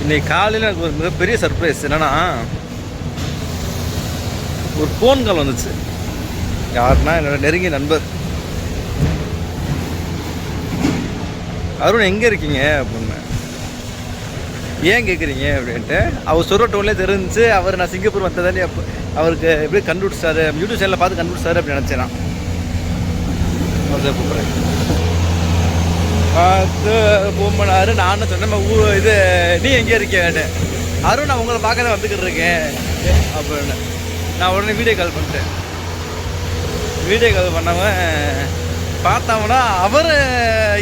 இன்னைக்கு காலையில் எனக்கு ஒரு மிகப்பெரிய சர்ப்ரைஸ். என்னன்னா, ஒரு ஃபோன் கால் வந்துச்சு. யாருன்னா என்னோட நெருங்கிய நண்பர். அருண் எங்கே இருக்கீங்க அப்படின்னு. ஏன் கேட்குறீங்க அப்படின்ட்டு அவர் சொல்கிற டோன்லேயே தெரிஞ்சு அவர் நான் சிங்கப்பூர் வந்ததாலே அப்போ அவருக்கு எப்படி கண்டுபிடிச்சாரு, யூடியூப் சேனலில் பார்த்து கண்டுபிடிச்சாரு அப்படின்னு நினச்சேன். நான் கூப்பிட்றேன் பார்த்து ஃபோன் பண்ணாரு. நான் சொன்னேன் இது நீ எங்கே இருக்கேன்னு. அருண் நான் உங்களை பார்க்க தான் வந்துக்கிட்டு இருக்கேன் அப்படின்னு. நான் உடனே வீடியோ கால் பண்ணிட்டேன். வீடியோ கால் பண்ணவன் பார்த்தாங்கன்னா அவர்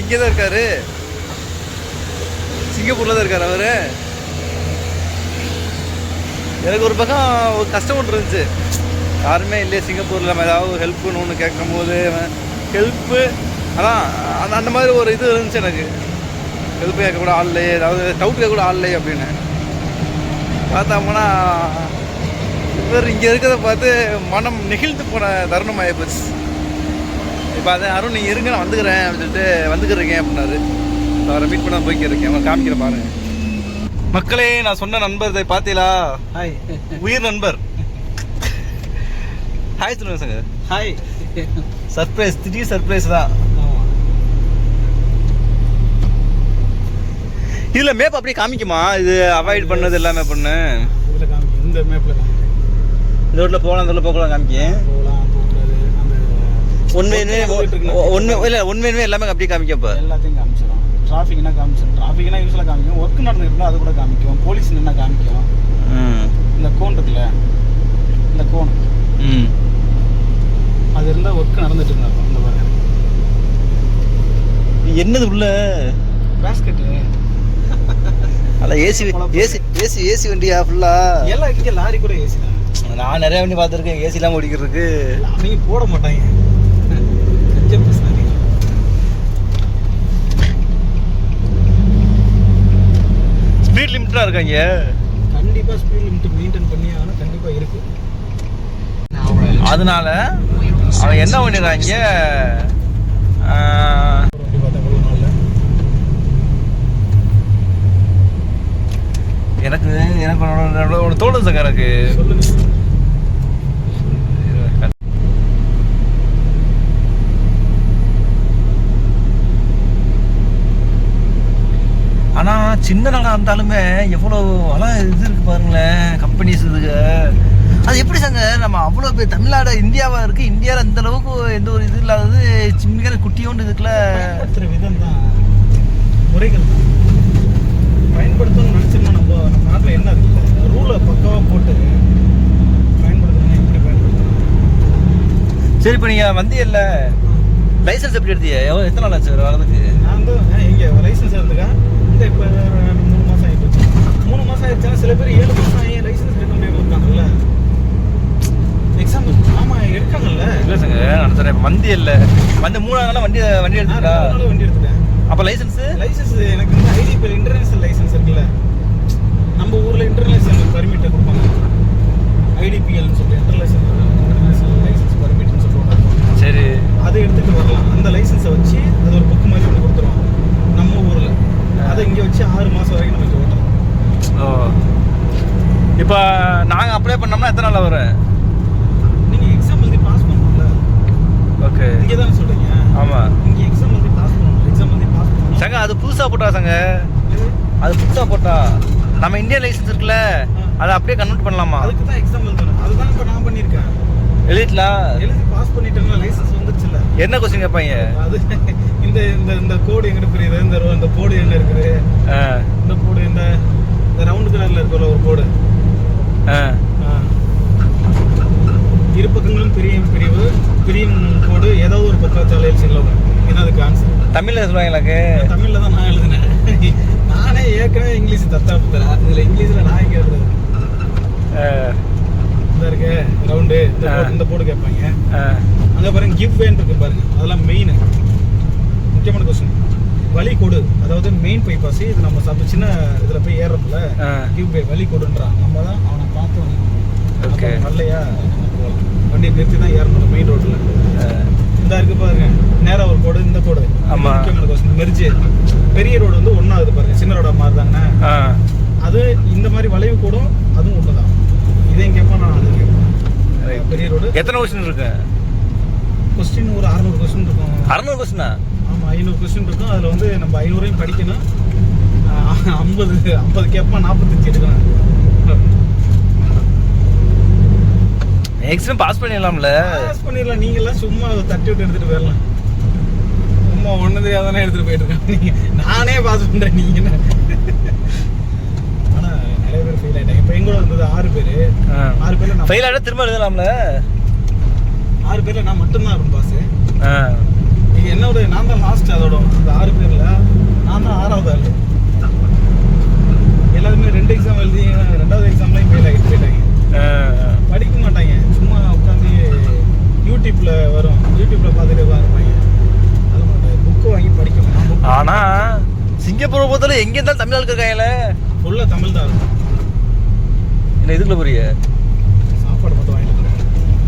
இங்கே தான் இருக்கார், சிங்கப்பூரில் தான் இருக்கார் அவர். எனக்கு ஒரு பக்கம் ஒரு கஷ்டம் ஒன்று இருந்துச்சு. யாருமே இல்லையே சிங்கப்பூரில், நம்ம ஏதாவது ஹெல்ப்புன்னு ஒன்று கேட்கும் போது ஹெல்ப்பு அதான் அந்த மாதிரி ஒரு இது இருந்துச்சு எனக்கு. ஹெல்ப் கேட்க கூட ஆள் இல்லையே, ஏதாவது டவுட் கேட்க கூட ஆள் இல்லையே அப்படின்னு பார்த்தோம்னா இவர் இங்கே இருக்கிறத பார்த்து மனம் நெகிழ்ந்து போன தருணம் ஆகிப்போச்சு. இப்போ அதை அருண் நீங்கள் இருங்க நான் வந்துக்கிறேன் அப்படின்னு சொல்லிட்டு வந்துக்கிறீங்க அப்படின்னாரு. அவரை மீட் பண்ண போய்க்கிருக்கேன். அவங்க காமிக்கிற பாருங்க. மக்களே, நான் சொன்ன நண்பர் இதை பார்த்தீங்களா? ஹாய், உயிர் நண்பர். ஹாய் சொல்லுங்க சார். ஹாய். சர்ப்ரைஸ், திடீர் சர்ப்ரைஸ் தான். இதில் மேப் அப்படியே காமிக்குமா? இது அவாய்ட் பண்ணது எல்லாமே பண்ணு. இதில் காமிக்கும், இந்த மேப்பில் காமிக்கும். இந்த ரோட்டில் போகலாம், இந்த ரோட்டில் போகலாம் காமிக்கும். போகலாம், போகக்கூடாது. அந்த உண்மையுமே எல்லாமே அப்படியே காமிக்கப்போ எல்லாத்தையும் காமிச்சிடும். டிராஃபிக்னா காமிச்சிடும். டிராஃபிக்னா யூஸ்வலாக காமிக்கும். ஒர்க் நடந்துருக்குன்னா அது கூட காமிக்கும். போலீஸ் நின்னா காமிக்கும். இந்த கோன் இருக்குல்ல, இந்த கோன் அது இருந்தால் ஒர்க் நடந்துட்டு இருந்தாலும் இந்த பாருங்க. என்னது உள்ள பேஸ்கெட்டு அதான் ஏசி ஏசி ஏசி ஏசி வண்டியா ஃபுல்லா? எல்லாம் இங்கே லாரி கூட ஏசி தான். நான் நிறைய வண்டி பார்த்துருக்கேன் ஏசி இல்லாமல் ஓடிக்கிறதுக்கு. அவங்க போட மாட்டாங்க. ஸ்பீட் லிமிட்லாம் இருக்காங்க. கண்டிப்பாக ஸ்பீட் லிமிட் மெயின்டைன் பண்ணி ஆனால் கண்டிப்பாக இருக்கு. அதனால அவன் என்ன பண்ணிடுறாங்க, எனக்கு எனக்கு ஒன்று தோணுது சார். எனக்கு ஆனால் சின்ன நாடாக இருந்தாலுமே எவ்வளோ இது இருக்குது பாருங்களேன், கம்பெனிஸ் இதுக்கு. அது எப்படி சாங்க நம்ம அவ்வளோ பேர் தமிழ்நாடு இந்தியாவாக இருக்குது, இந்தியாவில் இந்த அளவுக்கு எந்த ஒரு இது இல்லாதது சின்ன குட்டியோண்டு இதுக்குள்ள விதம் தான், முறைகள் தான் பயன்படுத்தணும்னு நினச்சோம்னா நம்ம நாட்டில் என்ன இருக்குல்ல ரூலை பக்காவாக போட்டு பயன்படுத்தணும்னா எப்படி பயன்படுத்தணும். சரி, இப்போ நீங்கள் வந்தியல்ல, லைசன்ஸ் எப்படி எடுத்தீங்க? எத்தனை நாள் ஆச்சு வரதுக்கு? நான் வந்து இங்கே லைசன்ஸ் எடுத்துக்கா இந்த இப்போ 3 மாதம் ஆகிடுச்சு. 3 மாதம் ஆயிடுச்சுன்னா சில பேர் 7 மாதம் ஆகி லைசன்ஸ் எடுக்க முடியாமல் இருக்காங்கல்ல. எக்ஸாம்பிள் ஆமாம் எடுக்காங்கல்ல. இல்லை சார், நான் சொல்கிறேன் வண்டி இல்லை வந்து 3 நாள் வண்டி எடுத்துட்டா வண்டி எடுத்துட்டேன். அப்போ லைசன்ஸ் எனக்கு வந்து ஐடிபி இன்டர்நேஷனல் லைசன்ஸ் இருக்குல்ல, நம்ம ஊரில் இன்டர்நேஷனல் பர்மிட்டை கொடுப்பாங்க. ஐடிபிஎல்னு சொல்லிட்டு இன்டர்நேஷனல் லைசன்ஸ் பர்மிட்னு சொல்லுவாங்க. சரி, அதை எடுத்துகிட்டு வரலாம். அந்த லைசன்ஸை வச்சு அது ஒரு புக்கு மாதிரி ஒன்று கொடுத்துருவோம் நம்ம ஊரில். அதை இங்கே வச்சு 6 மாதம் வரைக்கும் நம்ம ஓட்டலாம். ஓ, இப்போ நாங்கள் அப்ளை பண்ணோம்னா எத்தனை நாள் வரும்? நீங்கள் எக்ஸாம் எழுதி பாஸ் பண்ணணும்ல. ஓகே, இங்கே தானே சொல்கிறீங்க? ஆமாம், இங்கே எக்ஸாம் எழுதி பாஸ் பண்ணணும். எக்ஸாம் எழுதி பாஸ் பண்ணணும். சங்க அது புதுசாக போட்டா சங்க, அது புதுசாக போட்டா நம்ம இந்தியன் லைசன்ஸ் இருக்குல்ல அதை அப்படியே கன்வெர்ட் பண்ணலாமா? அதுக்கு தான் எக்ஸாம் எழுதணும். அதுதான் இப்போ நான் பண்ணியிருக்கேன். எழுதிட்டலாம், எழுதி பாஸ் பண்ணிட்டேன்னா லைசன்ஸ் வந்துச்சுல்ல. என்ன கொஸ்டின் கேட்பாங்க? அது இந்த இந்த இந்த கோடு எங்கிட்ட புரியுது, இந்த கோடு என்ன இருக்குது, இந்த கோடு இந்த ரவுண்டு கலர்ல இருக்குல்ல ஒரு கோடு, இரு பக்கங்களும் பிரியும் கோடு ஏதாவது ஒரு பக்கத்தால் எழுச்சிங்களா. இது அதுக்கு ஆன்சர். தமிழ்ல சொல்லுவாங்க. தமிழ்ல தான் நான் எழுதினேன். நானே ஏற்கனவே இங்கிலீஷ் தத்தாப்புறேன். இதுல இங்கிலீஷ்ல நான் எங்க எழுதுறது? இந்த இருக்கு ரவுண்டு, இந்த போர்டு கேட்பாங்க. அங்கே பாருங்க கிவ் வேன் இருக்கு பாருங்க, அதெல்லாம் மெயின் முக்கியமான கொஸ்டின். வழி கோடு, அதாவது மெயின் பைபாஸ். இது நம்ம சாப்பிட்டு சின்ன இதில் போய் ஏறப்பல கிவ் வே வழி கோடுன்றான். நம்ம தான் அவனை பார்த்து ஓகே நல்லையா போகலாம். வண்டியை நிறுத்தி தான் ஏறணும் மெயின் ரோட்டில். இந்த இருக்கு பாருங்க நேராக ஒரு கோடு, இந்த கோடு முக்கியமான கொஸ்டின். மெர்ஜ் பெரிய ரோடு வந்து ஒன்றாவது பாருங்க, சின்ன ரோட மாதிரி தானே. அது அது இந்த மாதிரி வளைவு கூடும் அதுவும் ஒன்று தான். இதையும் கேட்பேன் நான் அது கேட்பேன். பெரிய ரோடு. எத்தனை கொஸ்டின் இருக்கு? கொஸ்டின் ஒரு 600 கொஸ்டின் இருக்கும். 600 கொஸ்டினா? ஆமாம், 500 கொஸ்டின் இருக்கும். அதில் வந்து நம்ம 500ஐயும் படிக்கணும். 50 கேட்பான், 45 எடுக்கணும். Maximum pass பண்ணிடலாம்ல? பாஸ் பண்ணிடலாம். நீங்கள்லாம் சும்மா தட்டி விட்டு எடுத்துகிட்டு போயிடலாம். சும்மா ஒன்று தெரியாதானே எடுத்துகிட்டு போயிட்டு இருக்கேன். நானே பாஸ் பண்ணுறேன். நீங்கள் என்ன? ஆனால் நிறைய பேர் ஃபெயில் ஆகிட்டாங்க. இப்போ எங்களோட வந்தது 6 பேர். 6 பேரில் நான் ஃபெயில் ஆகிட்டா திரும்ப எழுதலாம்ல? 6 பேரில் நான் மட்டும்தான் இருக்கும் பாஸு. இது என்னோட நான் தான் லாஸ்ட். அதோட அந்த 6 பேரில் நான் தான் 6வது ஆள். எல்லாருமே 2 எக்ஸாம் எழுதி 2வது எக்ஸாம்லையும் ஃபெயில் ஆகிட்டு போயிட்டாங்க. படிக்க மாட்டாங்க. சும்மா உட்காந்து யூடியூப்ல வரும், யூடியூப்ல பார்த்துட்டு உட்காந்துருப்பாங்க. அது மாட்டாங்க. புக்கு வாங்கி படிக்கணும். ஆனா சிங்கப்பூரை பொறுத்தவரை எங்க இருந்தாலும் தமிழ் ஆளுக்கு இருக்காங்கல்ல? ஃபுல்லாக தமிழ் தான் இருக்கும். என்ன இதுக்குள்ள புரிய சாப்பாடு மட்டும் வாங்கிட்டு போகிறேன்.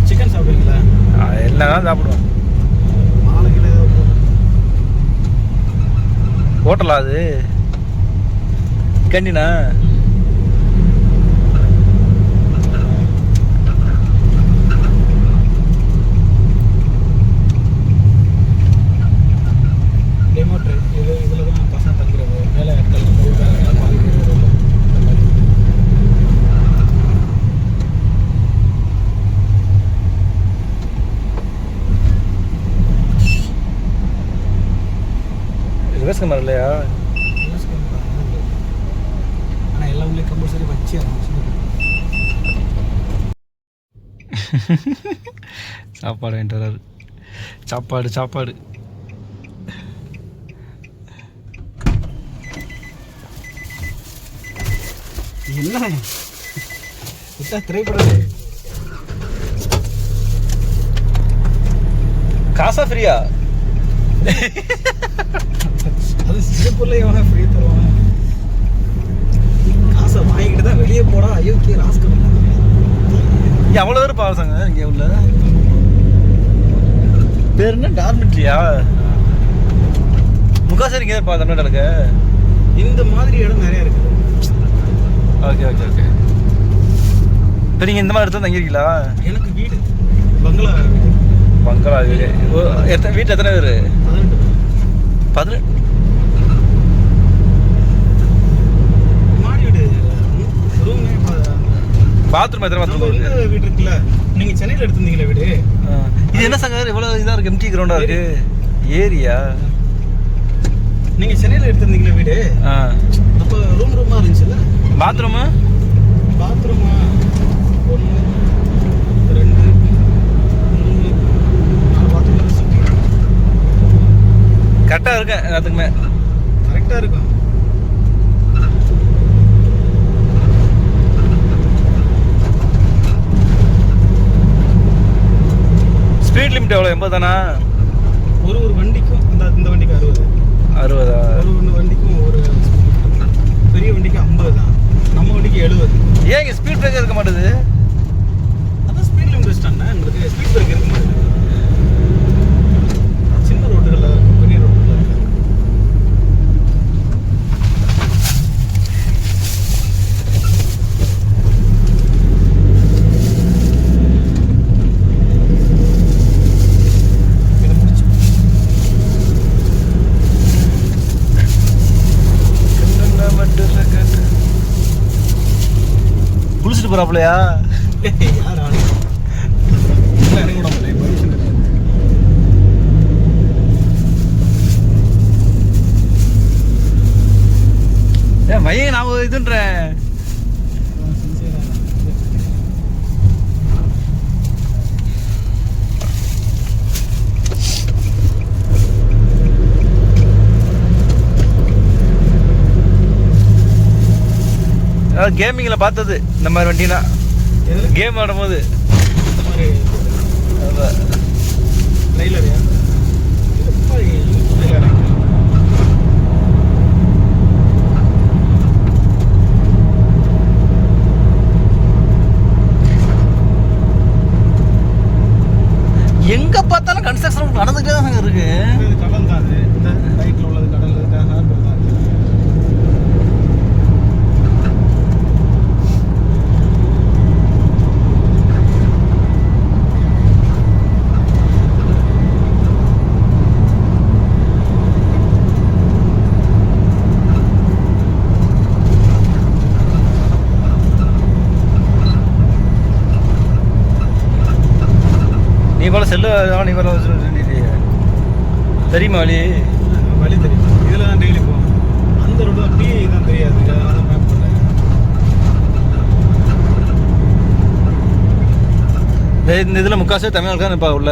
சிக்கன் சாப்பிடுவீங்களா? எல்லாம் சாப்பிடுவோம். மாலைகள் ஏதாவது ஹோட்டலா அது? கேண்டீனா? டெமோட்ரு இதில் தான் பசங்க தங்குறது. வேலை ஆட்கள் வேலை பாதிக்கிறது இந்த மாதிரி. ரிவர்ஸ் கேமரா இல்லையா? ஆனால் எல்லா ஊர்லேயும் கம்பல்சரி வச்சு சாப்பாடு வாங்கிட்டு வராரு. சாப்பாடு சாப்பாடு என்ன விட்டா திரைப்படம் காசா ஃப்ரீயா? அது சிங்கப்பூர்ல எவனா ஃப்ரீ தருவாங்க? காசை வாங்கிட்டு தான் வெளியே போடா. அயோக்கிய ராஸ்கல். இங்கே அவ்வளோ பேர் பாவசாங்க இங்கே உள்ள பேர் என்ன? டார்மெட்ரியா? முக்காசரி இங்கே தான் தமிழ்நாடுக்க. இந்த மாதிரி இடம் நிறைய இருக்குது. Okay okay okay. இப்போ நீங்கள் இந்த மாதிரி இடத்துல தங்கிருக்கீங்களா? எனக்கு வீடு பங்களா வீடு. பங்களா வீடு. எத்தனை வீட்டில் எத்தனை பேர்? 18. மாடி வீடு. ரூமே பாத்ரூம் எத்தனை பாத்ரூம் இருக்கு? எந்த வீடு இருக்குல்ல, நீங்கள் சென்னையில் எடுத்திருந்தீங்களா வீடு? இது என்ன சங்க இவ்வளோ இதாக இருக்குது? எம்டி கிரவுண்டாக இருக்கு. ஏரியா? நீங்கள் சென்னையில் எடுத்திருந்தீங்களா வீடு? அப்போ ரூமாக இருந்துச்சுல்ல? பாத்ரூமு? பாத்ரூமா 1 2 3 4 பாத்ரூம் இருக்கு. கரெக்டாக இருக்கேன் எல்லாத்துக்குமே. கரெக்டாக இருக்கும். ஸ்பீட் லிமிட் எவ்வளோ? 80 தானா? ஒரு வண்டிக்கும் இந்த வண்டிக்கு 60. 60ஆ? ஒரு வண்டிக்கும் ஒரு பெரிய வண்டிக்கு 50 தான். நம்ம வண்டிக்கு 70. ஏன் இங்கே ஸ்பீட் பிரேக்கர் இருக்க மாட்டேது? அதான் ஸ்பீட் லிமிட் வச்சுட்டாங்க. உங்களுக்கு ஸ்பீட் பிரேக் இருக்க மாட்டேங்குது. சின்ன ரோட்டுகளில் இருக்கும், பெரிய ரோட்டுகளில் இருக்காது. இதை முடிச்சு குளிச்சுட்டு போறாப்லையா? யார் ஆளு? இறங்கி விட முடியல. பர்மிஷன் கிடையாது. ஏன் மைய நான் இதுன்றேன். கேமிங்கில் பார்த்தது இந்த மாதிரி வண்டினா, கேம் ஆடும்போது இந்த மாதிரி ட்ரெய்லரையா? ட்ரெய்லரா? எங்க பார்த்தாலும் கன்ஸ்ட்ரக்ஷன் நடந்துகிட்டே தான் இருக்கு. கடல் தான் அது. இந்த ரைட்டில் உள்ளது கடல், ஹார்பர் தான். அதான் செல்லு நீ வர வச்சுட்டு தெரியுமா வழி? வழி தெரியும். இதில் தான் டெய்லி போவோம். அந்த ரோடு அப்படியே தான் தெரியாது. அதனால தான் மேப் பண்ணேன். இந்த இதில் முக்காசு தமிழ்நாடு தான் நிற்பா உள்ள.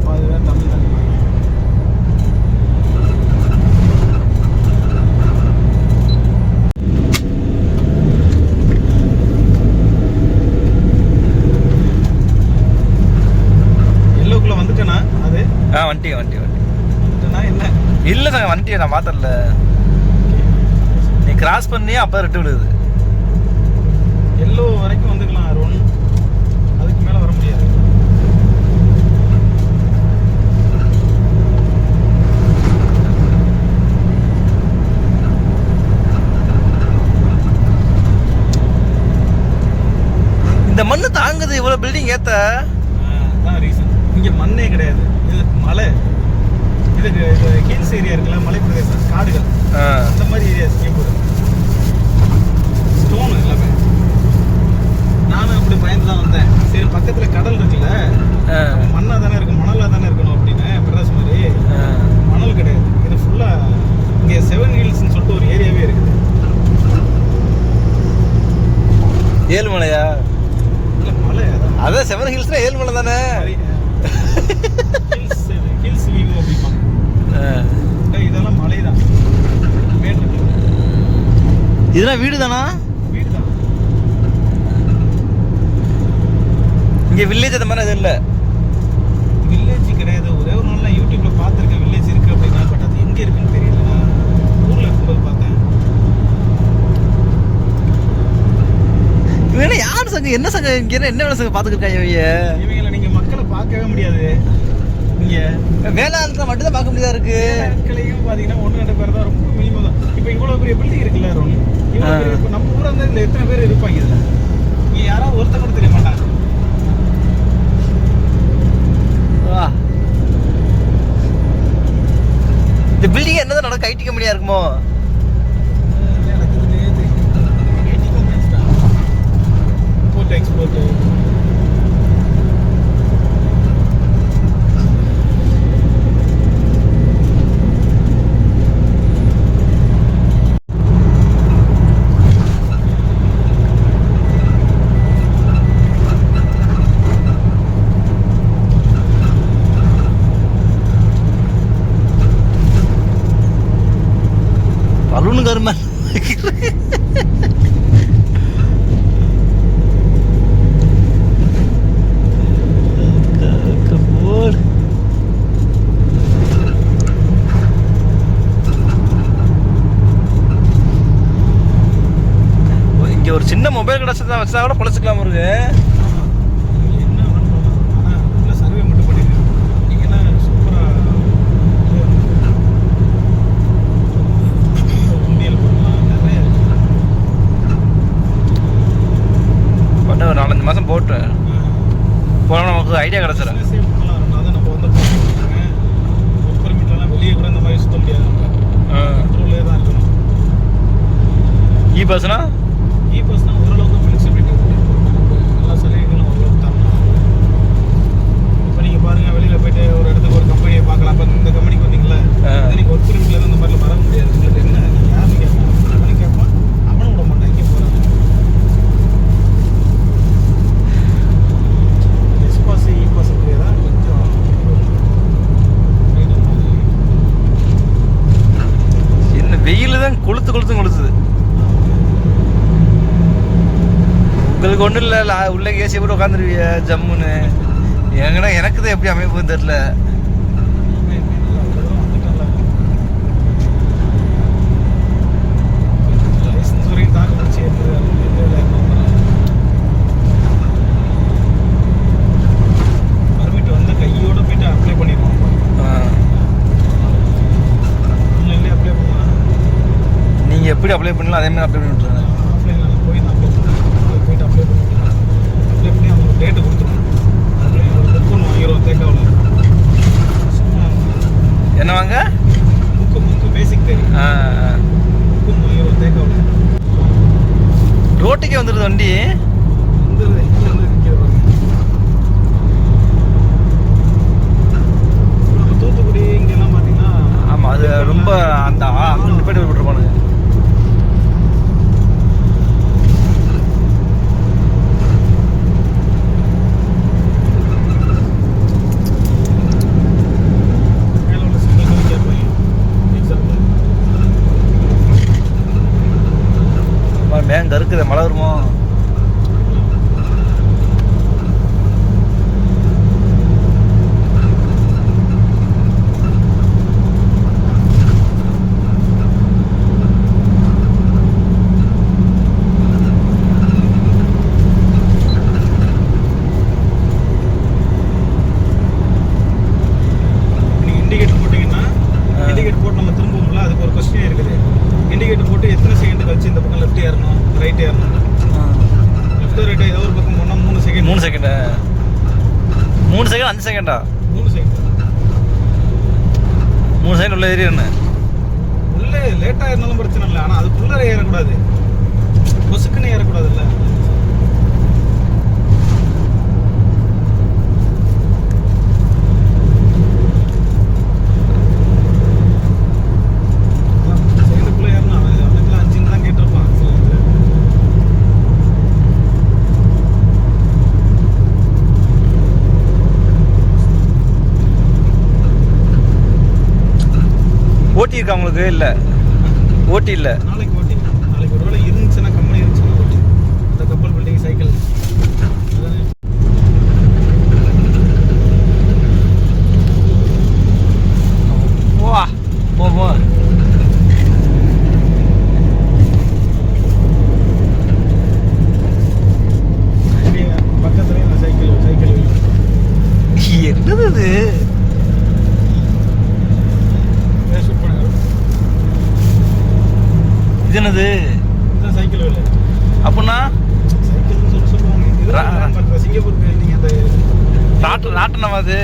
பாதி தான் தமிழ் தான் நிற்பாங்க. எல்லோக்குள்ளே வந்துட்டேனா அது? வந்துட்டேன் என்ன இல்லை சார் வந்துட்டேன். நான் பார்த்தல நீ கிராஸ் பண்ணி அப்போ ரெட்டு விடுது. எல்லோ வரைக்கும் வந்துக்கலாம் அருண். அதுக்கு மேலே வர முடியாது. இந்த மண்ணு தாங்குது இவ்வளோ பில்டிங் ஏற்ற. அதான் ரீசன். இங்கே மண்ணே கிடையாது. இது மலை. இதுக்கு ஹில்ஸ் ஏரியா இருக்குல்ல, மலை பிரதேசம், காடுகள், அந்த மாதிரி ஏரியா சிங்கப்பூர். ஸ்டோன் எல்லாமே. நானும் அப்படி பயந்து தான் வந்தேன். சரி பக்கத்தில் கடல் இருக்குல்ல, மண்ணாக தானே இருக்கும், மணலாக தானே இருக்கணும் அப்படின்னு. மெட்ராஸ் மாதிரி மணல் கிடையாது. இது ஃபுல்லாக இங்கே 7 ஹில்ஸ்ன்னு சொல்லிட்டு ஒரு ஏரியாவே இருக்குது. ஏழுமலையா? இல்லை மலை அதான் 7 ஹில்ஸ்னா ஏழுமலை தானே. ஹில்ஸ் வியூ அப்படிம்பாங்க. இதெல்லாம் மலை தான். இதெல்லாம் வீடு தானா? வீடு தான். இங்கே வில்லேஜ் அந்த மாதிரி எதுவும் இல்லை. வில்லேஜ் கிடையாது. ஒரே ஒரு நாள் நான் யூடியூப்ல பார்த்துருக்கேன் வில்லேஜ் இருக்கு அப்படின்னா. பட் அது எங்கே இருக்குன்னு தெரியல. நான் ஊரில் இருக்கும்போது பார்த்தேன். இவங்க யார் சங்கம்? என்ன சங்கம்? இங்கே என்ன வேலை சங்கம் பார்த்துக்கிட்டாங்க இவங்களை நீங்கள் மக்களை பார்க்கவே முடியாது. இங்கே வேளாண்மை மட்டும் தான் பார்க்க முடியாதா இருக்கு. மக்களையும் பார்த்தீங்கன்னா 1-2 பேர் தான், ரொம்ப மினிமம் தான். இப்போ இவ்வளோ பெரிய பில்டிங் இருக்குல்ல அருண், இவ்வளோ பெரிய. இப்போ நம்ம ஊராக இருந்தால் இதில் எத்தனை பேர் இருப்பாங்க? இதில் இங்கே யாராவது ஒருத்தர் கூட தெரிய மாட்டாங்க. இந்த பில்டிங் என்னதான் நடக்கும்? ஐடி கம்பெனியா இருக்குமோ? Import export. பலூனு கருமா இங்க ஒரு சின்ன மொபைல் கிடைச்சதா வச்சா கூட பொழைச்சிக்கலாம் இருக்கு. சர்வே மட்டும் பண்ணிருக்கேன். நீங்கன்னா சூப்பரா பண்ண ஒரு 4-5 மாதம் போட்டு போனால் நமக்கு ஐடியா கிடச்சிடும். அதான் நம்ம வந்து ஒர்க் பர்மிட்லாம் வெளியே கூட இந்த மாதிரி சுத்த முடியாது. கண்ட்ரோல்லே தான் இருக்கணும். இ பஸ்னா ஓரளவுக்கு ஃப்ளெக்சிபிலிட்டி இருக்குது. எல்லா சலுகைகளும் ஓரளவுக்கு தரலாம். இப்போ நீங்கள் பாருங்கள், வெளியில் போயிட்டு ஒரு இடத்துக்கு ஒரு கம்பெனியை பார்க்கலாம். இப்போ இந்த கம்பெனிக்கு வந்தீங்களா, நீங்கள் ஒர்க் பர்மிட்லேருந்து இந்த மாதிரிலாம் வர முடியாது. உங்களுக்கு என்ன நீங்கள் யாருன்னு கேட்பான், அவனு கேட்பான், அவனும் விட மாட்டான். இங்கே போகிறாங்க எஸ்பாஸ் இபாஸ் அப்படியே தான் கொஞ்சம் என்ன வெயில் தான் கொளுத்துது. உங்களுக்கு ஒன்றும் இல்லை, உள்ள ஏசி போட்டு உட்காந்துருவிய ஜம்முன்னு. எங்கன்னா எனக்கு தான் எப்படி அமைப்புன்னு தெரில. லைசன்ஸ் வரையும் தாங்க முடிச்சு பர்மிட் வந்து கையோட போயிட்டு அப்ளை பண்ணிடுவோம். ஆன்லைன்லேயே அப்ளை பண்ணுவாங்க. நீங்கள் எப்படி அப்ளை பண்ணலாம் அதே மாதிரி அப்ளை பண்ணி விட்டுருங்க. ஆஃப்லைனில் போய் நான் போயிட்டு அப்ளை பண்ணி அவங்க டேட்டு கொடுத்துருவோம். அதுலேயும் ஒரு புக்கு ஒன்று வாங்கிடுவோம் தேக்காவில். என்ன வாங்க? புக்கு பேசிக் தெரியும். புக்கு வாங்கிடுவோம் தேக்காவில். ரோட்டுக்கே வந்துடுது வண்டி. வந்து நிற்கிற பாருங்க. ரொம்ப அந்த அங்கே போய்ட்டு விட்டுருப்பானுங்க. மேங்க இருக்குது, மழை வருமோ? அஞ்சு செகண்டா? 3 செகண்ட் உள்ள ஏறிடணும். உள்ளே லேட்டாக இருந்தாலும் பிரச்சனை இல்லை, ஆனால் அதுக்குள்ளே ஏறக்கூடாது, கொசுக்குன்னு ஏறக்கூடாதுல்ல. செகண்டுக்குள்ளே ஏறணும். அவனுக்குலாம் 5 தான் கேட்டிருப்பான். ஓட்டி இருக்கா உங்களுக்கு? இல்லை, ஓட்டி இல்லை. நாளைக்கு ஓட்டி, நாளைக்கு ஒரு வேளை இருந்துச்சுன்னா, கம்பெனி இருந்துச்சுன்னா ஓட்டி. இந்த கப்பல் பில்டிங் சைக்கிள் வா போ. பக்கத்துலேயே நான் சைக்கிள் என்னது இது? இது என்னது? சைக்கிள் இல்லை அப்படின்னா சைக்கிள்னு சொல்லுவாங்க. சிங்கப்பூருக்கு நீங்கள் அந்த நாட்டு நாட்டனமா அது?